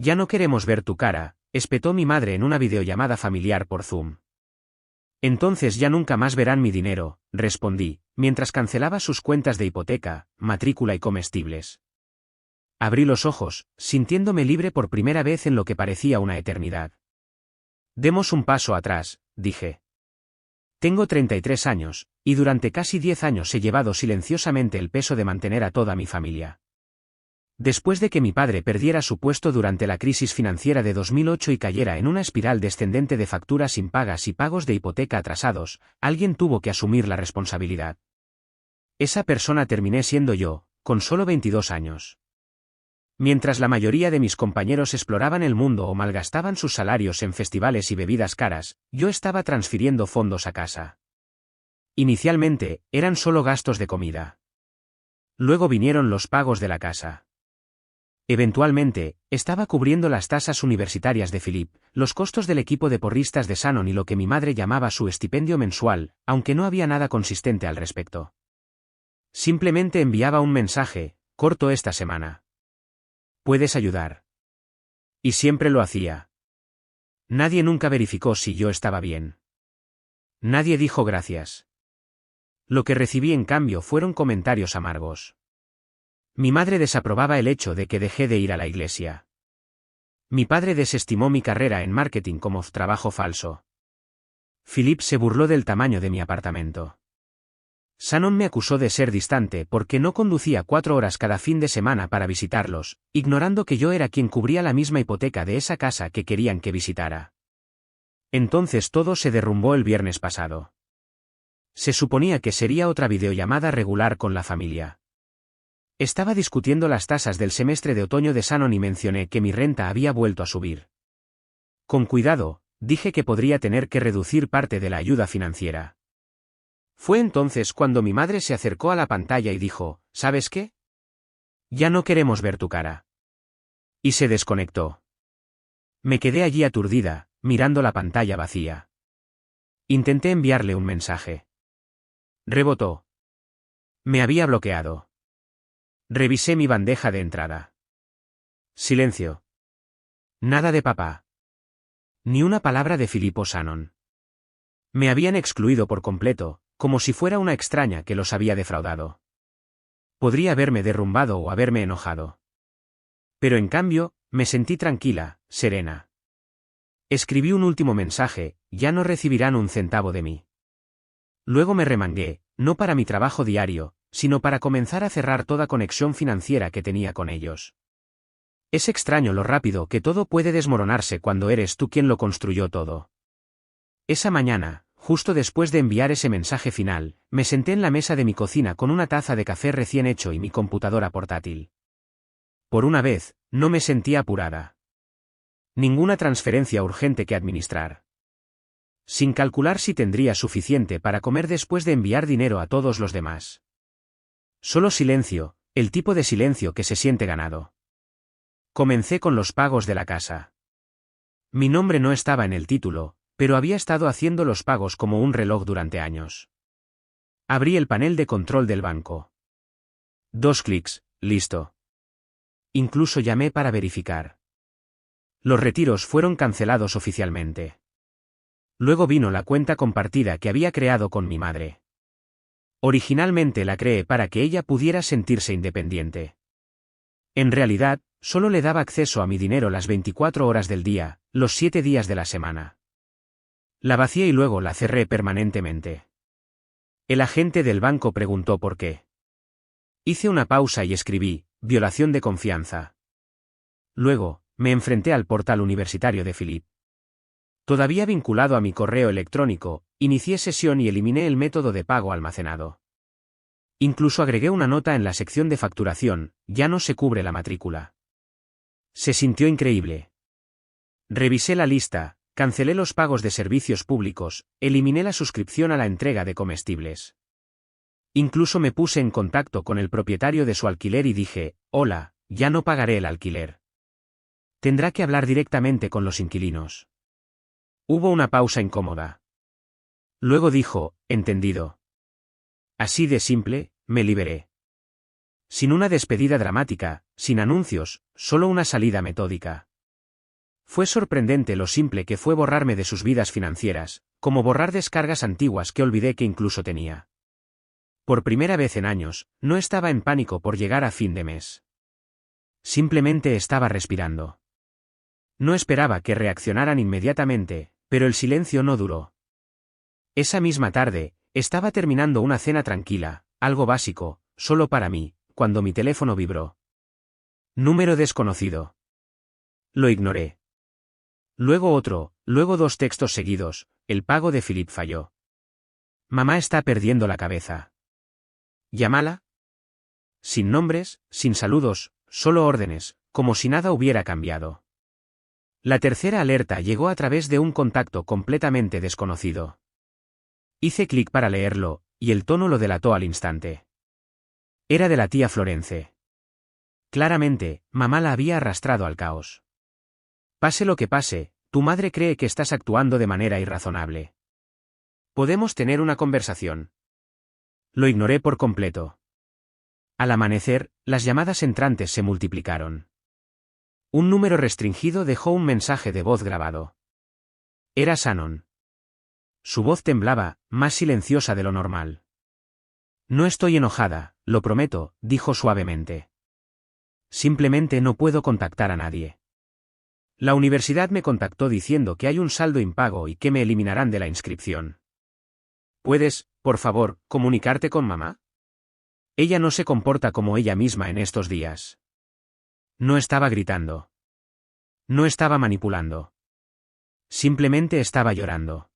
Ya no queremos ver tu cara, espetó mi madre en una videollamada familiar por Zoom. Entonces ya nunca más verán mi dinero, respondí, mientras cancelaba sus cuentas de hipoteca, matrícula y comestibles. Abrí los ojos, sintiéndome libre por primera vez en lo que parecía una eternidad. Demos un paso atrás, dije. Tengo 33 años, y durante casi 10 años he llevado silenciosamente el peso de mantener a toda mi familia. Después de que mi padre perdiera su puesto durante la crisis financiera de 2008 y cayera en una espiral descendente de facturas impagas y pagos de hipoteca atrasados, alguien tuvo que asumir la responsabilidad. Esa persona terminé siendo yo, con solo 22 años. Mientras la mayoría de mis compañeros exploraban el mundo o malgastaban sus salarios en festivales y bebidas caras, yo estaba transfiriendo fondos a casa. Inicialmente, eran solo gastos de comida. Luego vinieron los pagos de la casa. Eventualmente, estaba cubriendo las tasas universitarias de Philip, los costos del equipo de porristas de Shannon y lo que mi madre llamaba su estipendio mensual, aunque no había nada consistente al respecto. Simplemente enviaba un mensaje, corto esta semana. ¿Puedes ayudar? Y siempre lo hacía. Nadie nunca verificó si yo estaba bien. Nadie dijo gracias. Lo que recibí en cambio fueron comentarios amargos. Mi madre desaprobaba el hecho de que dejé de ir a la iglesia. Mi padre desestimó mi carrera en marketing como trabajo falso. Philip se burló del tamaño de mi apartamento. Shannon me acusó de ser distante porque no conducía 4 horas cada fin de semana para visitarlos, ignorando que yo era quien cubría la misma hipoteca de esa casa que querían que visitara. Entonces todo se derrumbó el viernes pasado. Se suponía que sería otra videollamada regular con la familia. Estaba discutiendo las tasas del semestre de otoño de Shannon y mencioné que mi renta había vuelto a subir. Con cuidado, dije que podría tener que reducir parte de la ayuda financiera. Fue entonces cuando mi madre se acercó a la pantalla y dijo, ¿sabes qué? Ya no queremos ver tu cara. Y se desconectó. Me quedé allí aturdida, mirando la pantalla vacía. Intenté enviarle un mensaje. Rebotó. Me había bloqueado. Revisé mi bandeja de entrada. Silencio. Nada de papá. Ni una palabra de Philip o Shannon. Me habían excluido por completo, como si fuera una extraña que los había defraudado. Podría haberme derrumbado o haberme enojado. Pero en cambio, me sentí tranquila, serena. Escribí un último mensaje, ya no recibirán un centavo de mí. Luego me remangué, no para mi trabajo diario, sino para comenzar a cerrar toda conexión financiera que tenía con ellos. Es extraño lo rápido que todo puede desmoronarse cuando eres tú quien lo construyó todo. Esa mañana, justo después de enviar ese mensaje final, me senté en la mesa de mi cocina con una taza de café recién hecho y mi computadora portátil. Por una vez, no me sentía apurada. Ninguna transferencia urgente que administrar. Sin calcular si tendría suficiente para comer después de enviar dinero a todos los demás. Solo silencio, el tipo de silencio que se siente ganado. Comencé con los pagos de la casa. Mi nombre no estaba en el título, pero había estado haciendo los pagos como un reloj durante años. Abrí el panel de control del banco. 2 clics, listo. Incluso llamé para verificar. Los retiros fueron cancelados oficialmente. Luego vino la cuenta compartida que había creado con mi madre. Originalmente la creé para que ella pudiera sentirse independiente. En realidad, solo le daba acceso a mi dinero las 24 horas del día, los 7 días de la semana. La vacié y luego la cerré permanentemente. El agente del banco preguntó por qué. Hice una pausa y escribí, violación de confianza. Luego, me enfrenté al portal universitario de Philip. Todavía vinculado a mi correo electrónico, inicié sesión y eliminé el método de pago almacenado. Incluso agregué una nota en la sección de facturación, ya no se cubre la matrícula. Se sintió increíble. Revisé la lista, cancelé los pagos de servicios públicos, eliminé la suscripción a la entrega de comestibles. Incluso me puse en contacto con el propietario de su alquiler y dije, hola, ya no pagaré el alquiler. Tendrá que hablar directamente con los inquilinos. Hubo una pausa incómoda. Luego dijo, entendido. Así de simple, me liberé. Sin una despedida dramática, sin anuncios, solo una salida metódica. Fue sorprendente lo simple que fue borrarme de sus vidas financieras, como borrar descargas antiguas que olvidé que incluso tenía. Por primera vez en años, no estaba en pánico por llegar a fin de mes. Simplemente estaba respirando. No esperaba que reaccionaran inmediatamente, pero el silencio no duró. Esa misma tarde, estaba terminando una cena tranquila, algo básico, solo para mí, cuando mi teléfono vibró. Número desconocido. Lo ignoré. Luego otro, luego 2 textos seguidos, el pago de Philip falló. Mamá está perdiendo la cabeza. ¿Llámala? Sin nombres, sin saludos, solo órdenes, como si nada hubiera cambiado. La tercera alerta llegó a través de un contacto completamente desconocido. Hice clic para leerlo, y el tono lo delató al instante. Era de la tía Florence. Claramente, mamá la había arrastrado al caos. Pase lo que pase, tu madre cree que estás actuando de manera irrazonable. ¿Podemos tener una conversación? Lo ignoré por completo. Al amanecer, las llamadas entrantes se multiplicaron. Un número restringido dejó un mensaje de voz grabado. Era Shannon. Su voz temblaba, más silenciosa de lo normal. No estoy enojada, lo prometo, dijo suavemente. Simplemente no puedo contactar a nadie. La universidad me contactó diciendo que hay un saldo impago y que me eliminarán de la inscripción. ¿Puedes, por favor, comunicarte con mamá? Ella no se comporta como ella misma en estos días. No estaba gritando. No estaba manipulando. Simplemente estaba llorando.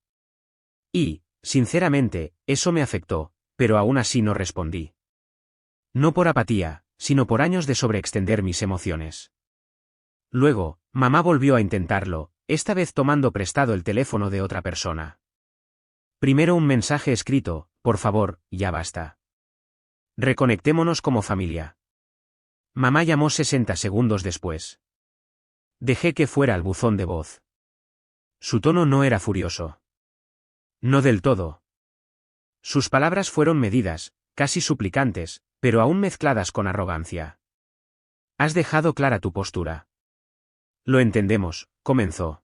Y, sinceramente, eso me afectó, pero aún así no respondí. No por apatía, sino por años de sobreextender mis emociones. Luego, mamá volvió a intentarlo, esta vez tomando prestado el teléfono de otra persona. Primero un mensaje escrito, por favor, ya basta. Reconectémonos como familia. Mamá llamó 60 segundos después. Dejé que fuera al buzón de voz. Su tono no era furioso. No del todo. Sus palabras fueron medidas, casi suplicantes, pero aún mezcladas con arrogancia. Has dejado clara tu postura. Lo entendemos, comenzó.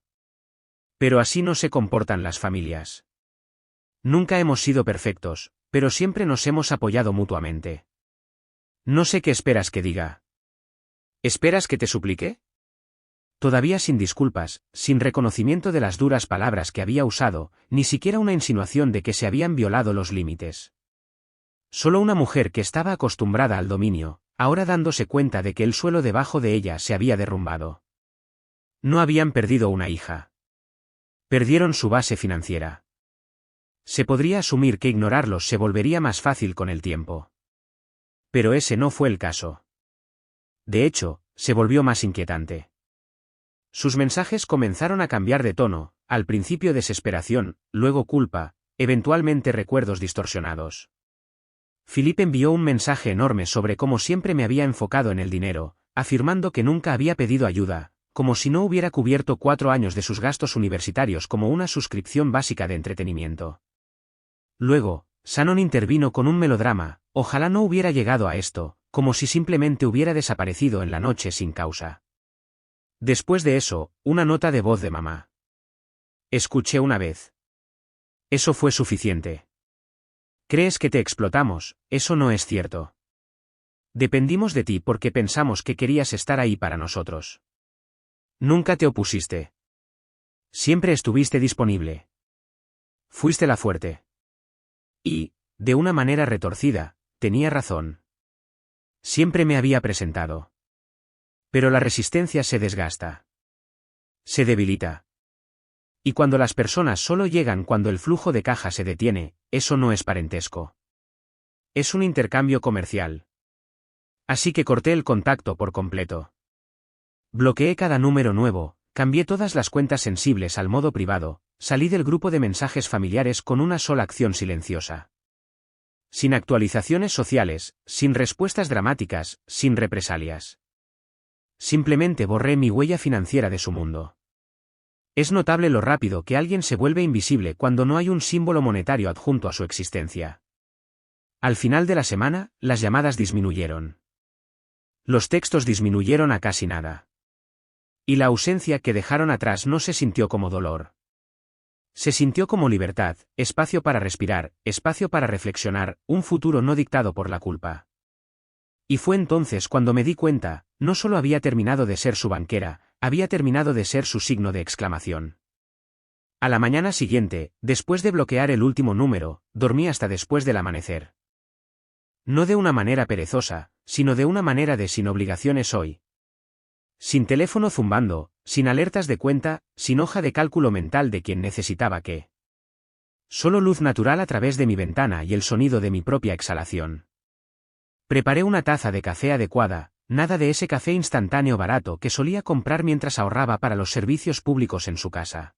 Pero así no se comportan las familias. Nunca hemos sido perfectos, pero siempre nos hemos apoyado mutuamente. No sé qué esperas que diga. ¿Esperas que te suplique? Todavía sin disculpas, sin reconocimiento de las duras palabras que había usado, ni siquiera una insinuación de que se habían violado los límites. Solo una mujer que estaba acostumbrada al dominio, ahora dándose cuenta de que el suelo debajo de ella se había derrumbado. No habían perdido una hija. Perdieron su base financiera. Se podría asumir que ignorarlos se volvería más fácil con el tiempo. Pero ese no fue el caso. De hecho, se volvió más inquietante. Sus mensajes comenzaron a cambiar de tono, al principio desesperación, luego culpa, eventualmente recuerdos distorsionados. Philip envió un mensaje enorme sobre cómo siempre me había enfocado en el dinero, afirmando que nunca había pedido ayuda, como si no hubiera cubierto 4 años de sus gastos universitarios como una suscripción básica de entretenimiento. Luego, Shannon intervino con un melodrama, ojalá no hubiera llegado a esto, como si simplemente hubiera desaparecido en la noche sin causa. Después de eso, una nota de voz de mamá. Escuché una vez. Eso fue suficiente. ¿Crees que te explotamos? Eso no es cierto. Dependimos de ti porque pensamos que querías estar ahí para nosotros. Nunca te opusiste. Siempre estuviste disponible. Fuiste la fuerte. Y, de una manera retorcida, tenía razón. Siempre me había presentado. Pero la resistencia se desgasta. Se debilita. Y cuando las personas solo llegan cuando el flujo de caja se detiene, eso no es parentesco. Es un intercambio comercial. Así que corté el contacto por completo. Bloqueé cada número nuevo, cambié todas las cuentas sensibles al modo privado, salí del grupo de mensajes familiares con una sola acción silenciosa. Sin actualizaciones sociales, sin respuestas dramáticas, sin represalias. Simplemente borré mi huella financiera de su mundo. Es notable lo rápido que alguien se vuelve invisible cuando no hay un símbolo monetario adjunto a su existencia. Al final de la semana, las llamadas disminuyeron. Los textos disminuyeron a casi nada. Y la ausencia que dejaron atrás no se sintió como dolor. Se sintió como libertad, espacio para respirar, espacio para reflexionar, un futuro no dictado por la culpa. Y fue entonces cuando me di cuenta, no solo había terminado de ser su banquera, había terminado de ser su signo de exclamación. A la mañana siguiente, después de bloquear el último número, dormí hasta después del amanecer. No de una manera perezosa, sino de una manera de sin obligaciones hoy. Sin teléfono zumbando, sin alertas de cuenta, sin hoja de cálculo mental de quien necesitaba qué. Solo luz natural a través de mi ventana y el sonido de mi propia exhalación. Preparé una taza de café adecuada, nada de ese café instantáneo barato que solía comprar mientras ahorraba para los servicios públicos en su casa.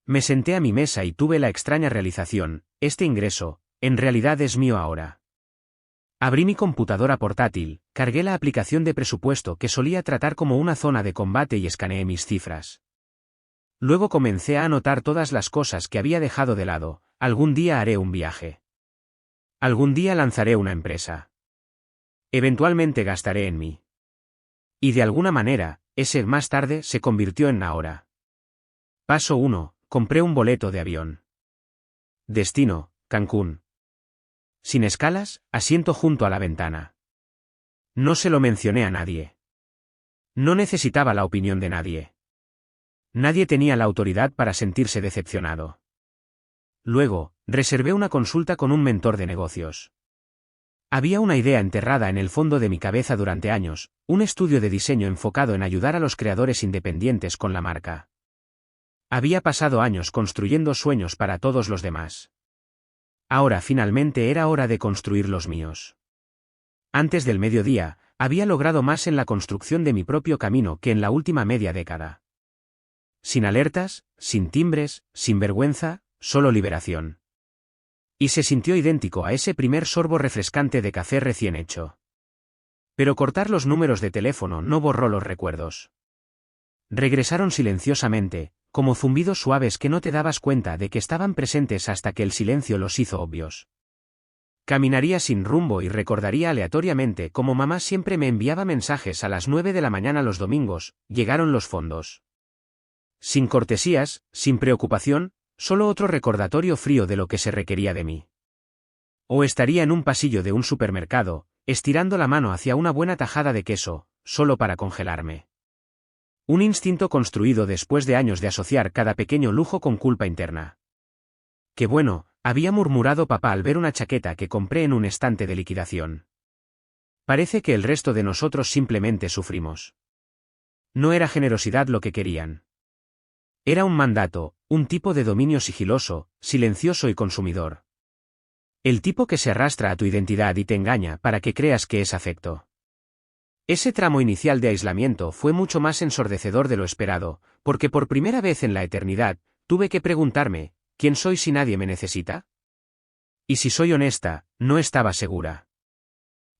Me senté a mi mesa y tuve la extraña realización, este ingreso, en realidad es mío ahora. Abrí mi computadora portátil, cargué la aplicación de presupuesto que solía tratar como una zona de combate y escaneé mis cifras. Luego comencé a anotar todas las cosas que había dejado de lado, algún día haré un viaje. Algún día lanzaré una empresa. Eventualmente gastaré en mí. Y de alguna manera, ese más tarde se convirtió en ahora. Paso 1, compré un boleto de avión. Destino, Cancún. Sin escalas, asiento junto a la ventana. No se lo mencioné a nadie. No necesitaba la opinión de nadie. Nadie tenía la autoridad para sentirse decepcionado. Luego, reservé una consulta con un mentor de negocios. Había una idea enterrada en el fondo de mi cabeza durante años, un estudio de diseño enfocado en ayudar a los creadores independientes con la marca. Había pasado años construyendo sueños para todos los demás. Ahora finalmente era hora de construir los míos. Antes del mediodía, había logrado más en la construcción de mi propio camino que en la última media década. Sin alertas, sin timbres, sin vergüenza, solo liberación. Y se sintió idéntico a ese primer sorbo refrescante de café recién hecho. Pero cortar los números de teléfono no borró los recuerdos. Regresaron silenciosamente, como zumbidos suaves que no te dabas cuenta de que estaban presentes hasta que el silencio los hizo obvios. Caminaría sin rumbo y recordaría aleatoriamente cómo mamá siempre me enviaba mensajes a las 9 de la mañana los domingos, llegaron los fondos. Sin cortesías, sin preocupación, solo otro recordatorio frío de lo que se requería de mí. O estaría en un pasillo de un supermercado, estirando la mano hacia una buena tajada de queso, solo para congelarme. Un instinto construido después de años de asociar cada pequeño lujo con culpa interna. Qué bueno, había murmurado papá al ver una chaqueta que compré en un estante de liquidación. Parece que el resto de nosotros simplemente sufrimos. No era generosidad lo que querían. Era un mandato, un tipo de dominio sigiloso, silencioso y consumidor. El tipo que se arrastra a tu identidad y te engaña para que creas que es afecto. Ese tramo inicial de aislamiento fue mucho más ensordecedor de lo esperado, porque por primera vez en la eternidad, tuve que preguntarme, ¿quién soy si nadie me necesita? Y si soy honesta, no estaba segura.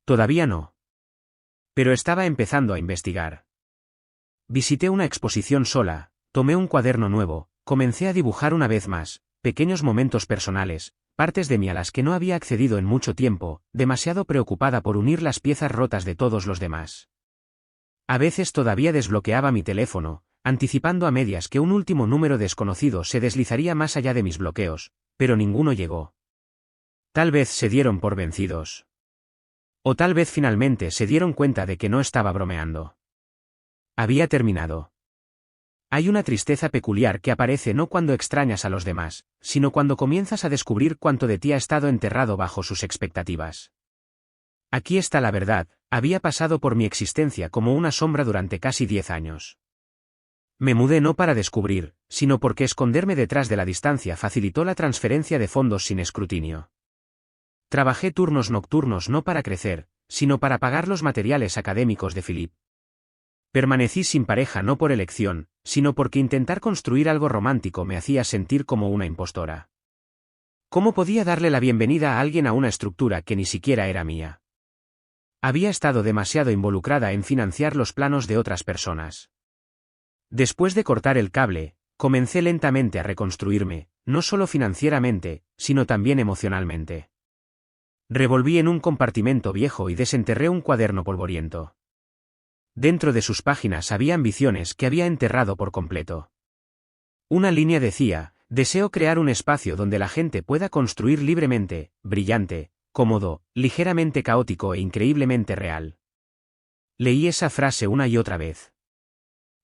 Todavía no. Pero estaba empezando a investigar. Visité una exposición sola, tomé un cuaderno nuevo, comencé a dibujar una vez más, pequeños momentos personales, partes de mí a las que no había accedido en mucho tiempo, demasiado preocupada por unir las piezas rotas de todos los demás. A veces todavía desbloqueaba mi teléfono, anticipando a medias que un último número desconocido se deslizaría más allá de mis bloqueos, pero ninguno llegó. Tal vez se dieron por vencidos. O tal vez finalmente se dieron cuenta de que no estaba bromeando. Había terminado. Hay una tristeza peculiar que aparece no cuando extrañas a los demás, sino cuando comienzas a descubrir cuánto de ti ha estado enterrado bajo sus expectativas. Aquí está la verdad, había pasado por mi existencia como una sombra durante casi 10 años. Me mudé no para descubrir, sino porque esconderme detrás de la distancia facilitó la transferencia de fondos sin escrutinio. Trabajé turnos nocturnos no para crecer, sino para pagar los materiales académicos de Philip. Permanecí sin pareja no por elección, sino porque intentar construir algo romántico me hacía sentir como una impostora. ¿Cómo podía darle la bienvenida a alguien a una estructura que ni siquiera era mía? Había estado demasiado involucrada en financiar los planos de otras personas. Después de cortar el cable, comencé lentamente a reconstruirme, no solo financieramente, sino también emocionalmente. Revolví en un compartimento viejo y desenterré un cuaderno polvoriento. Dentro de sus páginas había ambiciones que había enterrado por completo. Una línea decía: deseo crear un espacio donde la gente pueda construir libremente, brillante, cómodo, ligeramente caótico e increíblemente real. Leí esa frase una y otra vez.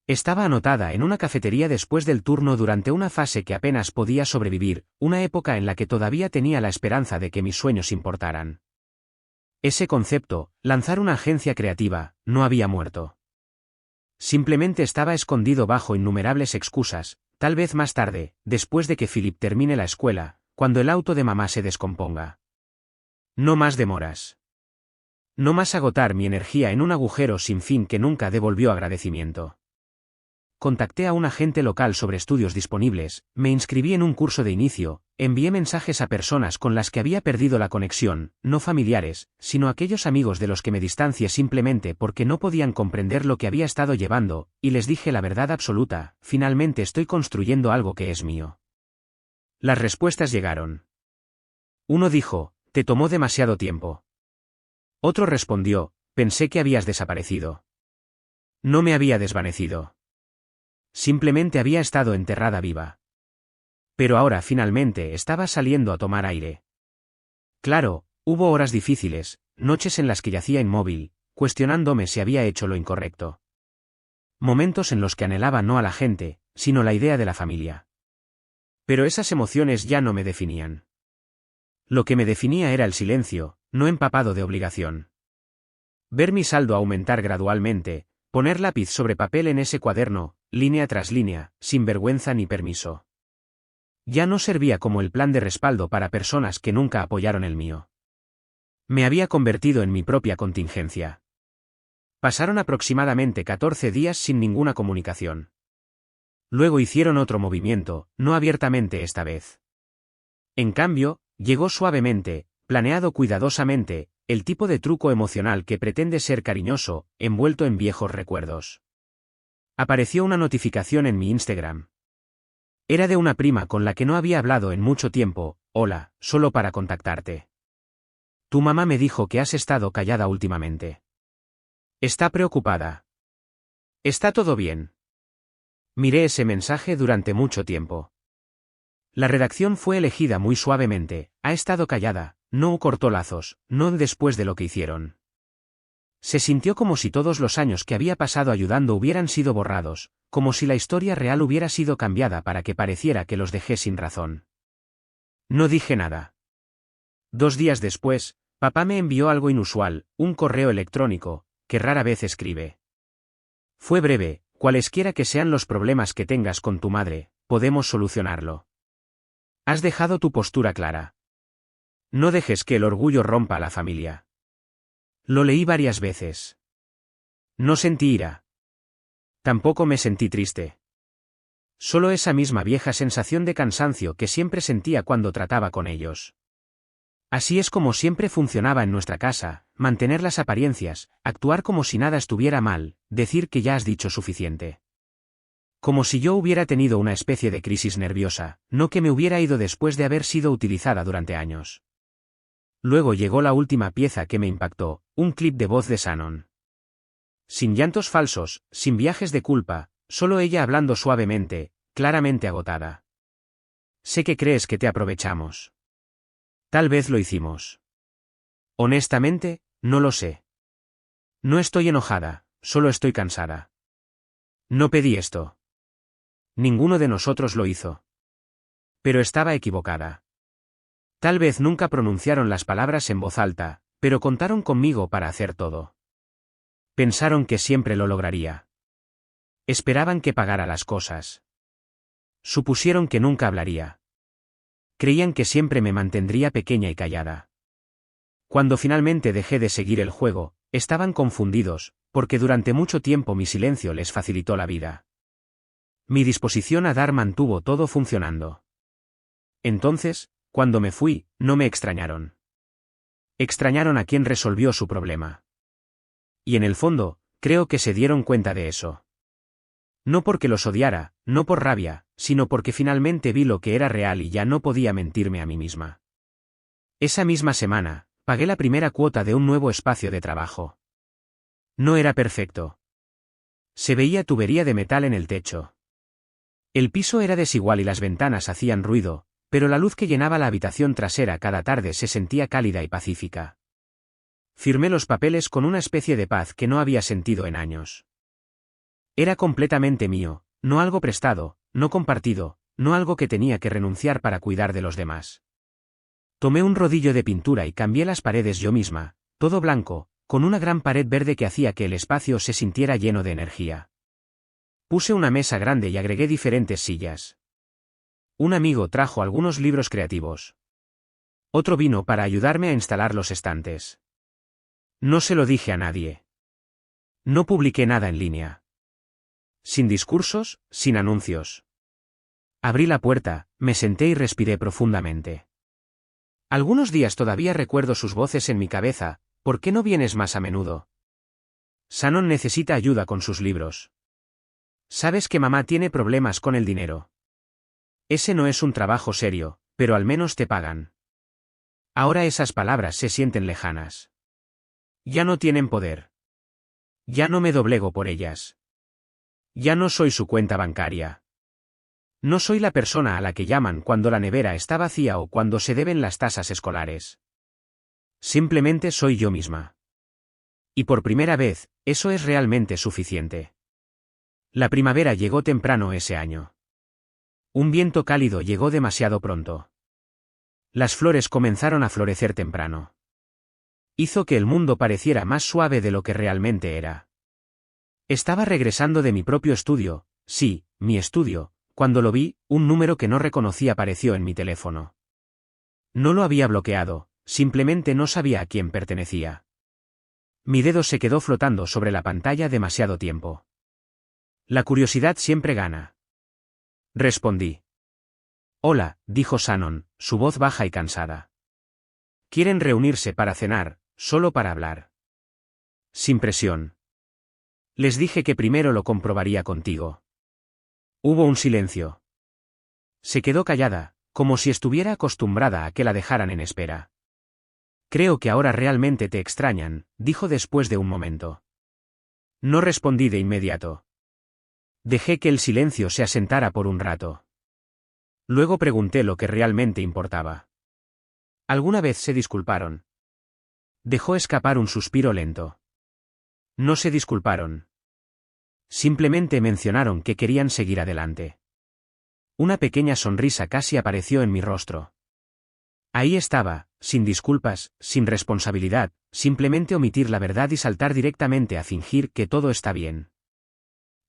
Estaba anotada en una cafetería después del turno durante una fase que apenas podía sobrevivir, una época en la que todavía tenía la esperanza de que mis sueños importaran. Ese concepto, lanzar una agencia creativa, no había muerto. Simplemente estaba escondido bajo innumerables excusas, tal vez más tarde, después de que Philip termine la escuela, cuando el auto de mamá se descomponga. No más demoras. No más agotar mi energía en un agujero sin fin que nunca devolvió agradecimiento. Contacté a un agente local sobre estudios disponibles, me inscribí en un curso de inicio, envié mensajes a personas con las que había perdido la conexión, no familiares, sino aquellos amigos de los que me distancié simplemente porque no podían comprender lo que había estado llevando, y les dije la verdad absoluta: finalmente estoy construyendo algo que es mío. Las respuestas llegaron. Uno dijo: te tomó demasiado tiempo. Otro respondió: pensé que habías desaparecido. No me había desvanecido. Simplemente había estado enterrada viva. Pero ahora finalmente estaba saliendo a tomar aire. Claro, hubo horas difíciles, noches en las que yacía inmóvil, cuestionándome si había hecho lo incorrecto. Momentos en los que anhelaba no a la gente, sino la idea de la familia. Pero esas emociones ya no me definían. Lo que me definía era el silencio, no empapado de obligación. Ver mi saldo aumentar gradualmente, poner lápiz sobre papel en ese cuaderno, línea tras línea, sin vergüenza ni permiso. Ya no servía como el plan de respaldo para personas que nunca apoyaron el mío. Me había convertido en mi propia contingencia. Pasaron aproximadamente 14 días sin ninguna comunicación. Luego hicieron otro movimiento, no abiertamente esta vez. En cambio, llegó suavemente, planeado cuidadosamente, el tipo de truco emocional que pretende ser cariñoso, envuelto en viejos recuerdos. Apareció una notificación en mi Instagram. Era de una prima con la que no había hablado en mucho tiempo: hola, solo para contactarte. Tu mamá me dijo que has estado callada últimamente. Está preocupada. ¿Está todo bien? Miré ese mensaje durante mucho tiempo. La redacción fue elegida muy suavemente: ha estado callada, no cortó lazos, no después de lo que hicieron. Se sintió como si todos los años que había pasado ayudando hubieran sido borrados, como si la historia real hubiera sido cambiada para que pareciera que los dejé sin razón. No dije nada. 2 días después, papá me envió algo inusual, un correo electrónico, que rara vez escribe. Fue breve: cualesquiera que sean los problemas que tengas con tu madre, podemos solucionarlo. Has dejado tu postura clara. No dejes que el orgullo rompa a la familia. Lo leí varias veces. No sentí ira. Tampoco me sentí triste. Solo esa misma vieja sensación de cansancio que siempre sentía cuando trataba con ellos. Así es como siempre funcionaba en nuestra casa: mantener las apariencias, actuar como si nada estuviera mal, decir que ya has dicho suficiente. Como si yo hubiera tenido una especie de crisis nerviosa, no que me hubiera ido después de haber sido utilizada durante años. Luego llegó la última pieza que me impactó: un clip de voz de Shannon. Sin llantos falsos, sin viajes de culpa, solo ella hablando suavemente, claramente agotada. Sé que crees que te aprovechamos. Tal vez lo hicimos. Honestamente, no lo sé. No estoy enojada, solo estoy cansada. No pedí esto. Ninguno de nosotros lo hizo. Pero estaba equivocada. Tal vez nunca pronunciaron las palabras en voz alta, pero contaron conmigo para hacer todo. Pensaron que siempre lo lograría. Esperaban que pagara las cosas. Supusieron que nunca hablaría. Creían que siempre me mantendría pequeña y callada. Cuando finalmente dejé de seguir el juego, estaban confundidos, porque durante mucho tiempo mi silencio les facilitó la vida. Mi disposición a dar mantuvo todo funcionando. Entonces, cuando me fui, no me extrañaron. Extrañaron a quien resolvió su problema. Y en el fondo, creo que se dieron cuenta de eso. No porque los odiara, no por rabia, sino porque finalmente vi lo que era real y ya no podía mentirme a mí misma. Esa misma semana, pagué la primera cuota de un nuevo espacio de trabajo. No era perfecto. Se veía tubería de metal en el techo. El piso era desigual y las ventanas hacían ruido, pero la luz que llenaba la habitación trasera cada tarde se sentía cálida y pacífica. Firmé los papeles con una especie de paz que no había sentido en años. Era completamente mío, no algo prestado, no compartido, no algo que tenía que renunciar para cuidar de los demás. Tomé un rodillo de pintura y cambié las paredes yo misma, todo blanco, con una gran pared verde que hacía que el espacio se sintiera lleno de energía. Puse una mesa grande y agregué diferentes sillas. Un amigo trajo algunos libros creativos. Otro vino para ayudarme a instalar los estantes. No se lo dije a nadie. No publiqué nada en línea. Sin discursos, sin anuncios. Abrí la puerta, me senté y respiré profundamente. Algunos días todavía recuerdo sus voces en mi cabeza. ¿Por qué no vienes más a menudo? Shannon necesita ayuda con sus libros. Sabes que mamá tiene problemas con el dinero. Ese no es un trabajo serio, pero al menos te pagan. Ahora esas palabras se sienten lejanas. Ya no tienen poder. Ya no me doblego por ellas. Ya no soy su cuenta bancaria. No soy la persona a la que llaman cuando la nevera está vacía o cuando se deben las tasas escolares. Simplemente soy yo misma. Y por primera vez, eso es realmente suficiente. La primavera llegó temprano ese año. Un viento cálido llegó demasiado pronto. Las flores comenzaron a florecer temprano. Hizo que el mundo pareciera más suave de lo que realmente era. Estaba regresando de mi propio estudio, sí, mi estudio, cuando lo vi, un número que no reconocí apareció en mi teléfono. No lo había bloqueado, simplemente no sabía a quién pertenecía. Mi dedo se quedó flotando sobre la pantalla demasiado tiempo. La curiosidad siempre gana. Respondí. Hola, dijo Shannon, su voz baja y cansada. Quieren reunirse para cenar, solo para hablar. Sin presión. Les dije que primero lo comprobaría contigo. Hubo un silencio. Se quedó callada, como si estuviera acostumbrada a que la dejaran en espera. Creo que ahora realmente te extrañan, dijo después de un momento. No respondí de inmediato. Dejé que el silencio se asentara por un rato. Luego pregunté lo que realmente importaba. ¿Alguna vez se disculparon? Dejó escapar un suspiro lento. No se disculparon. Simplemente mencionaron que querían seguir adelante. Una pequeña sonrisa casi apareció en mi rostro. Ahí estaba, sin disculpas, sin responsabilidad, simplemente omitir la verdad y saltar directamente a fingir que todo está bien.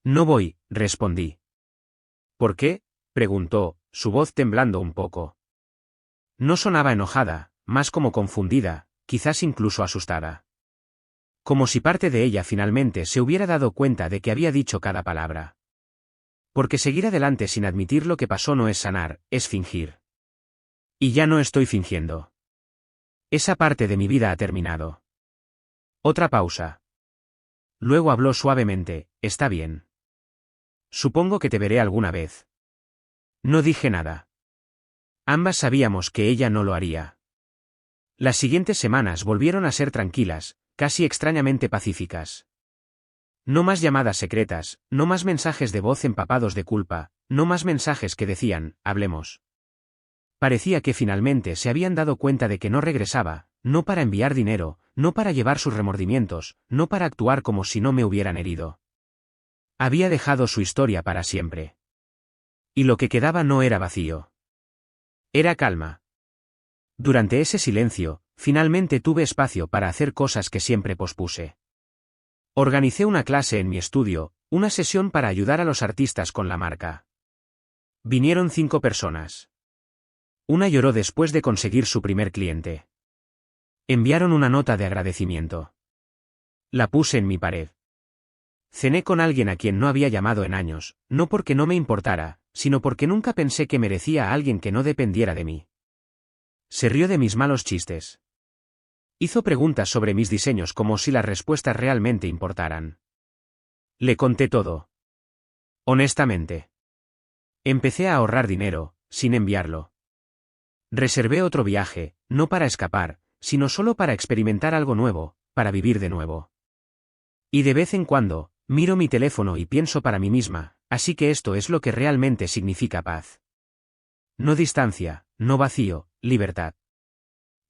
No voy, respondí. ¿Por qué?, preguntó, su voz temblando un poco. No sonaba enojada, más como confundida, quizás incluso asustada. Como si parte de ella finalmente se hubiera dado cuenta de que había dicho cada palabra. Porque seguir adelante sin admitir lo que pasó no es sanar, es fingir. Y ya no estoy fingiendo. Esa parte de mi vida ha terminado. Otra pausa. Luego habló suavemente, está bien. Supongo que te veré alguna vez. No dije nada. Ambas sabíamos que ella no lo haría. Las siguientes semanas volvieron a ser tranquilas, casi extrañamente pacíficas. No más llamadas secretas, no más mensajes de voz empapados de culpa, no más mensajes que decían, hablemos. Parecía que finalmente se habían dado cuenta de que no regresaba, no para enviar dinero, no para llevar sus remordimientos, no para actuar como si no me hubieran herido. Había dejado su historia para siempre. Y lo que quedaba no era vacío. Era calma. Durante ese silencio, finalmente tuve espacio para hacer cosas que siempre pospuse. Organicé una clase en mi estudio, una sesión para ayudar a los artistas con la marca. Vinieron 5 personas. Una lloró después de conseguir su primer cliente. Enviaron una nota de agradecimiento. La puse en mi pared. Cené con alguien a quien no había llamado en años, no porque no me importara, sino porque nunca pensé que merecía a alguien que no dependiera de mí. Se rió de mis malos chistes. Hizo preguntas sobre mis diseños como si las respuestas realmente importaran. Le conté todo. Honestamente. Empecé a ahorrar dinero, sin enviarlo. Reservé otro viaje, no para escapar, sino solo para experimentar algo nuevo, para vivir de nuevo. Y de vez en cuando, Miro mi teléfono y pienso para mí misma, así que esto es lo que realmente significa paz. No distancia, no vacío, libertad.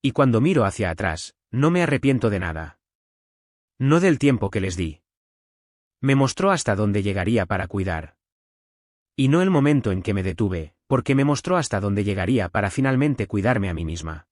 Y cuando miro hacia atrás, no me arrepiento de nada. No del tiempo que les di. Me mostró hasta dónde llegaría para cuidar. Y no el momento en que me detuve, porque me mostró hasta dónde llegaría para finalmente cuidarme a mí misma.